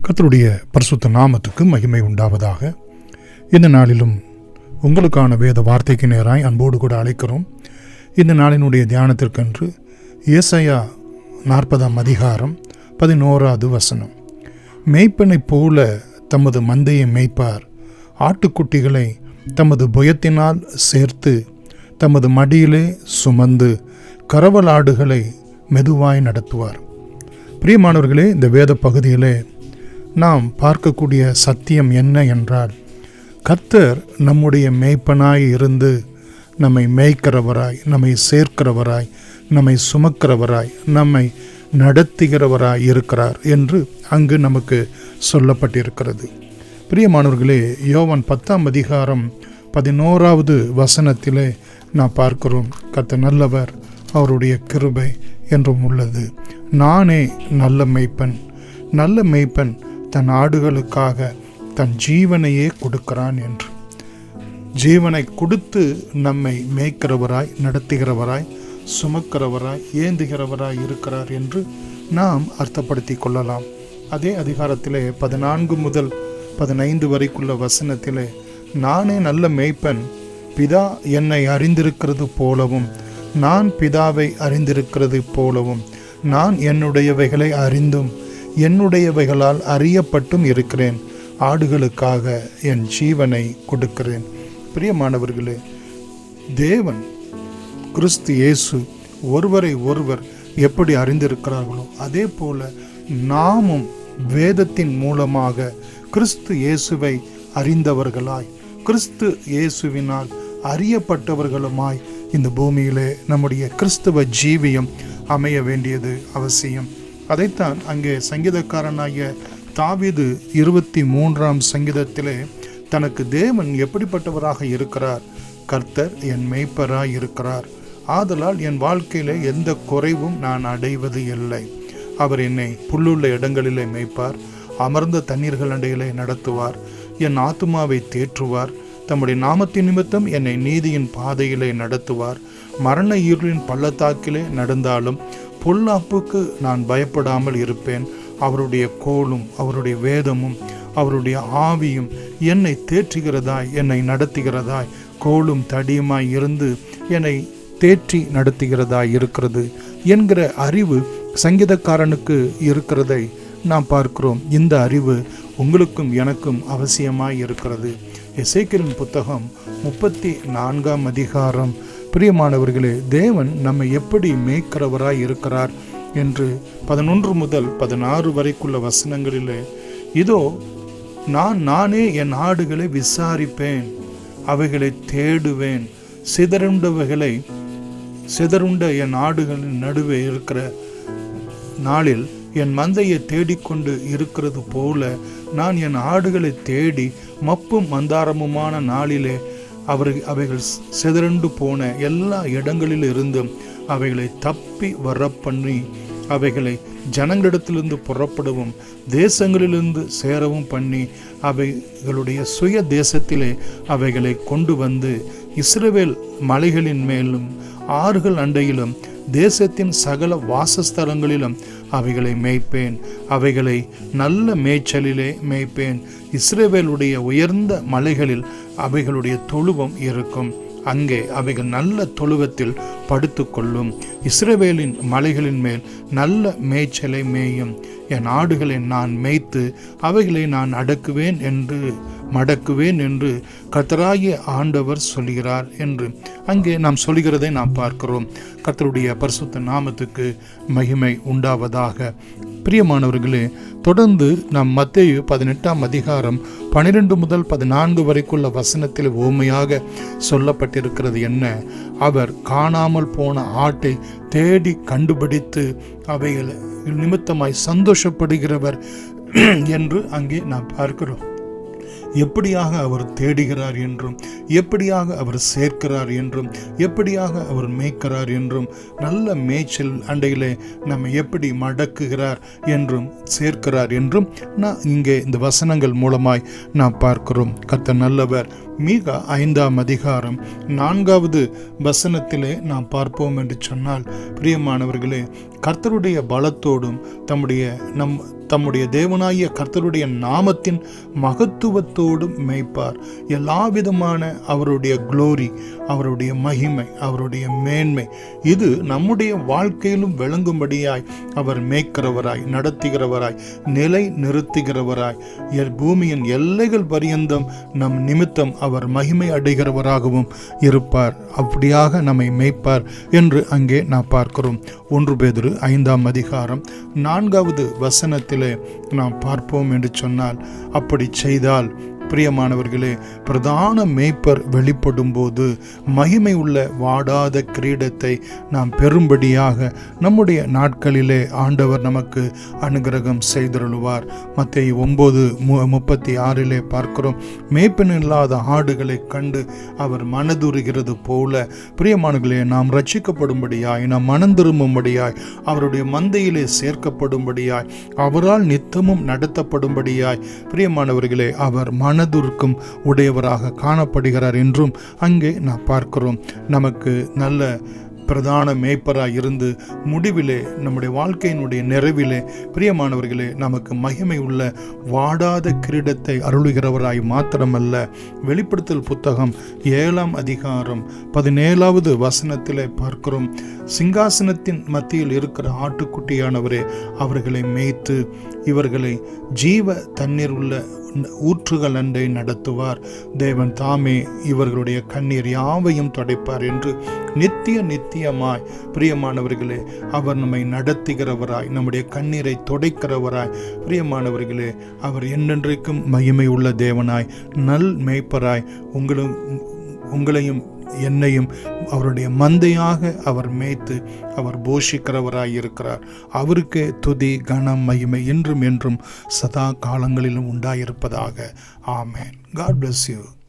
கர்த்தருடைய பரிசுத்த நாமத்துக்கு மகிமை உண்டாவதாக. இந்த நாளிலும் உங்களுக்கான வேத வார்த்தைக்கு நேராய் அன்போடு கூட அழைக்கிறோம். இந்த நாளினுடைய தியானத்திற்கென்று ஏசாயா 40ஆம் அதிகாரம் 11வது வசனம். மேய்ப்பனைப் போல தமது மந்தையை மேய்ப்பார், ஆட்டுக்குட்டிகளை தமது புயத்தினால் சேர்த்து தமது மடியிலே சுமந்து கறவலாடுகளை மெதுவாய் நடத்துவார். பிரியமானவர்களே, இந்த வேத பகுதியிலே நாம் பார்க்கக்கூடிய சத்தியம் என்ன என்றால், கர்த்தர் நம்முடைய மேய்ப்பனாய் இருந்து நம்மை மேய்க்கிறவராய், நம்மை சேர்க்கிறவராய், நம்மை சுமக்கிறவராய், நம்மை நடத்துகிறவராய் இருக்கிறார் என்று அங்கு நமக்கு சொல்லப்பட்டிருக்கிறது. பிரியமானவர்களே, யோவான் 10ஆம் அதிகாரம் 11வது வசனத்திலே நாம் பார்க்கிறோம், கர்த்தர் நல்லவர், அவருடைய கிருபை என்றும் உள்ளது. நானே நல்ல மேய்ப்பன், நல்ல மேய்ப்பன் தன் ஆடுகளுக்காக தன் ஜீவனையே கொடுக்கிறான் என்று. ஜீவனை கொடுத்து நம்மை மேய்க்கிறவராய், நடத்துகிறவராய், சுமக்கிறவராய், ஏந்துகிறவராய் இருக்கிறார் என்று நாம் அர்த்தப்படுத்தி கொள்ளலாம். அதே அதிகாரத்திலே 14 முதல் 15 வரைக்குள்ள வசனத்திலே, நானே நல்ல மேய்ப்பன், பிதா என்னை அறிந்திருக்கிறது போலவும் நான் பிதாவை அறிந்திருக்கிறது போலவும் நான் என்னுடையவைகளை அறிந்தும் என்னுடையவைகளால் அறியப்பட்டும் இருக்கிறேன், ஆடுகளுக்காக என் ஜீவனை கொடுக்கிறேன். பிரியமானவர்களே, தேவன் கிறிஸ்து இயேசு ஒருவரை ஒருவர் எப்படி அறிந்திருக்கிறார்களோ அதே போல நாமும் வேதத்தின் மூலமாக கிறிஸ்து இயேசுவை அறிந்தவர்களாய், கிறிஸ்து இயேசுவினால் அறியப்பட்டவர்களுமாய் இந்த பூமியிலே நம்முடைய கிறிஸ்துவ ஜீவியம் அமைய வேண்டியது அவசியம். அதைத்தான் அங்கே சங்கீதக்காரனாகிய தாவீது 23ஆம் சங்கீதத்திலே தனக்கு தேவன் எப்படிப்பட்டவராக இருக்கிறார், கர்த்தர் என் மேய்ப்பராய் இருக்கிறார், ஆதலால் என் வாழ்க்கையிலே எந்த குறைவும் நான் அடைவது இல்லை. அவர் என்னை புல்லுள்ள இடங்களிலே மேய்ப்பார், அமர்ந்த தண்ணீர்கள் அண்டையிலே நடத்துவார், என் ஆத்துமாவை தேற்றுவார், தம்முடைய நாமத்தின் நிமித்தம் என்னை நீதியின் பாதையிலே நடத்துவார், மரண இருளின் பள்ளத்தாக்கிலே நடந்தாலும் பொல்லாப்புக்கு நான் பயப்படாமல் இருப்பேன். அவருடைய கோலும் அவருடைய வேதமும் அவருடைய ஆவியும் என்னை தேற்றுகிறதாய், என்னை நடத்துகிறதாய், கோலும் தடியுமாய் இருந்து என்னை தேற்றி நடத்துகிறதாய் இருக்கிறது என்கிற அறிவு சங்கீதக்காரனுக்கு இருக்கிறதை நாம் பார்க்கிறோம். இந்த அறிவு உங்களுக்கும் எனக்கும் அவசியமாய் இருக்கிறது. எசேக்கியேலின் புத்தகம் 34ஆம் அதிகாரம். பிரியமானவர்களே, தேவன் நம்மை எப்படி மேய்க்கிறவராய் இருக்கிறார் என்று 11 முதல் 16 வரைக்குள்ள வசனங்களிலே, இதோ நானே என் ஆடுகளை விசாரிப்பேன், அவைகளை தேடுவேன், சிதறுண்ட என் ஆடுகளின் நடுவே இருக்கிற நாளில் என் மந்தையை தேடிக்கொண்டு இருக்கிறது போல நான் என் ஆடுகளை தேடி மப்பும் மந்தாரமுமான நாளிலே அவைகள் சிதறண்டு போன எல்லா இடங்களில் இருந்தும் அவைகளை தப்பி வர பண்ணி, அவைகளை ஜனங்களிடத்திலிருந்து புறப்படவும் தேசங்களிலிருந்து சேரவும் பண்ணி, அவைகளுடைய சுய தேசத்திலே அவைகளை கொண்டு வந்து இஸ்ரவேல் மலைகளின் மேலும் ஆறுகள் அண்டையிலும் தேசத்தின் சகல வாசஸ்தலங்களிலும் அவைகளை மேய்ப்பேன், அவைகளை நல்ல மேய்ச்சலிலே மேய்ப்பேன். இஸ்ரவேலுடைய உயர்ந்த மலைகளில் அவைகளுடைய தொழுவம் இருக்கும், அங்கே அவைகள் நல்ல தொழுவத்தில் படுத்துக்கொள்ளும். இஸ்ரவேலின் மலைகளின் மேல் நல்ல மேய்ச்சலை மேயும். என் ஆடுகளை நான் மேய்த்து அவைகளை நான் மடக்குவேன் என்று கர்த்தராகிய ஆண்டவர் சொல்கிறார் என்று அங்கே நாம் சொல்கிறதை நாம் பார்க்கிறோம். கர்த்தருடைய பரிசுத்த நாமத்துக்கு மகிமை உண்டாவதாக. பிரியமானவர்களே, தொடர்ந்து நாம் மத்தேயு 18ஆம் அதிகாரம் 12 முதல் 14 வரைக்குள்ள வசனத்தில் உவமையாக சொல்லப்பட்டிருக்கிறது என்ன? அவர் காணாமல் போன ஆட்டை தேடி கண்டுபிடித்து அவைகள் நிமித்தமாய் சந்தோஷப்படுகிறவர் என்று அங்கே நாம் பார்க்கிறோம். எப்படியாக அவர் தேடுகிறார் என்றும், எப்படியாக அவர் சேர்க்கிறார் என்றும், எப்படியாக அவர் மேய்க்கிறார் என்றும், நல்ல மேய்ச்சல் அண்டையிலே நம்ம எப்படி மடக்குகிறார் என்றும் சேர்க்கிறார் என்றும் நான் இங்கே இந்த வசனங்கள் மூலமாய் நாம் பார்க்கிறோம். கர்த்தர் நல்லவர், மீகா 5ஆம் அதிகாரம் 4வது வசனத்திலே நாம் பார்ப்போம் என்று சொன்னால், பிரியமானவர்களே, கர்த்தருடைய பலத்தோடும் தம்முடைய தேவனாகிய கர்த்தருடைய நாமத்தின் மகத்துவத்தோடும் மேய்ப்பார். எல்லா விதமான அவருடைய குளோரி, அவருடைய மகிமை, அவருடைய மேன்மை இது நம்முடைய வாழ்க்கையிலும் விளங்கும்படியாய் அவர் மேய்க்கிறவராய், நடத்துகிறவராய், நிலை நிறுத்துகிறவராய், பூமியின் எல்லைகள் பரியந்தம் நம் நிமித்தம் அவர் மகிமை அடைகிறவராகவும் இருப்பார். அப்படியாக நம்மை மேய்ப்பார் என்று அங்கே நாம் பார்க்கிறோம். 1 பேதுரு 5ஆம் அதிகாரம் 4வது வசனத்திலே நாம் பார்ப்போம் என்று சொன்னால், அப்படி செய்தால் பிரியமானவர்களே, பிரதான மேய்ப்பர் வெளிப்படும் போது மகிமை உள்ள வாடாத கிரீடத்தை நாம் பெறும்படியாக நம்முடைய நாட்களிலே ஆண்டவர் நமக்கு அனுகிரகம் செய்தருளுவார். மத்தேயு 9:36 பார்க்கிறோம், மேய்ப்பன் இல்லாத ஆடுகளை கண்டு அவர் மனதுருகிறது போல பிரியமானவர்களே, நாம் ரட்சிக்கப்படும்படியாய், நாம் மனம் திரும்பும்படியாய், அவருடைய மந்தையிலே சேர்க்கப்படும்படியாய், அவரால் நித்தமும் நடத்தப்படும்படியாய் பிரியமானவர்களே அவர் மனதுருக்கம் உடையவராக காணப்படுகிறார் என்றும் அங்கே நாம் பார்க்கிறோம். நமக்கு நல்ல பிரதான மேய்ப்பராய் இருந்து முடிவிலே, நம்முடைய வாழ்க்கையினுடைய நிறைவிலே பிரியமானவர்களே, நமக்கு மகிமை உள்ள வாடாத கிரீடத்தை அருளுகிறவராய் மாத்திரமல்ல, வெளிப்படுத்தல் புத்தகம் 7ஆம் அதிகாரம் 17வது வசனத்திலே பார்க்கிறோம், சிங்காசனத்தின் மத்தியில் இருக்கிற ஆட்டுக்குட்டியானவரே அவர்களை மேய்த்து இவர்களை ஜீவ தண்ணீர் உள்ள ஊற்றுகள் அண்டை நடத்துவார். தேவன் தாமே இவர்களுடைய கண்ணீர் யாவையும் துடைப்பார் என்று நித்தியமாய் பிரியமானவர்களே அவர் நம்மை நடத்துகிறவராய், நம்முடைய கண்ணீரை துடைக்கிறவராய் பிரியமானவர்களே அவர் என்றென்றைக்கும் மகிமை உள்ள தேவனாய், நல் மேய்ப்பராய் உங்களையும் என்னையும் அவருடைய மந்தையாக அவர் மேய்த்து அவர் போஷிக்கிறவராய் இருக்கிறார். அவருக்கு துதி, கனம், மகிமை என்றும் என்றும் சதா காலங்களிலும் உண்டாயிருப்பதாக. ஆமென். God bless you.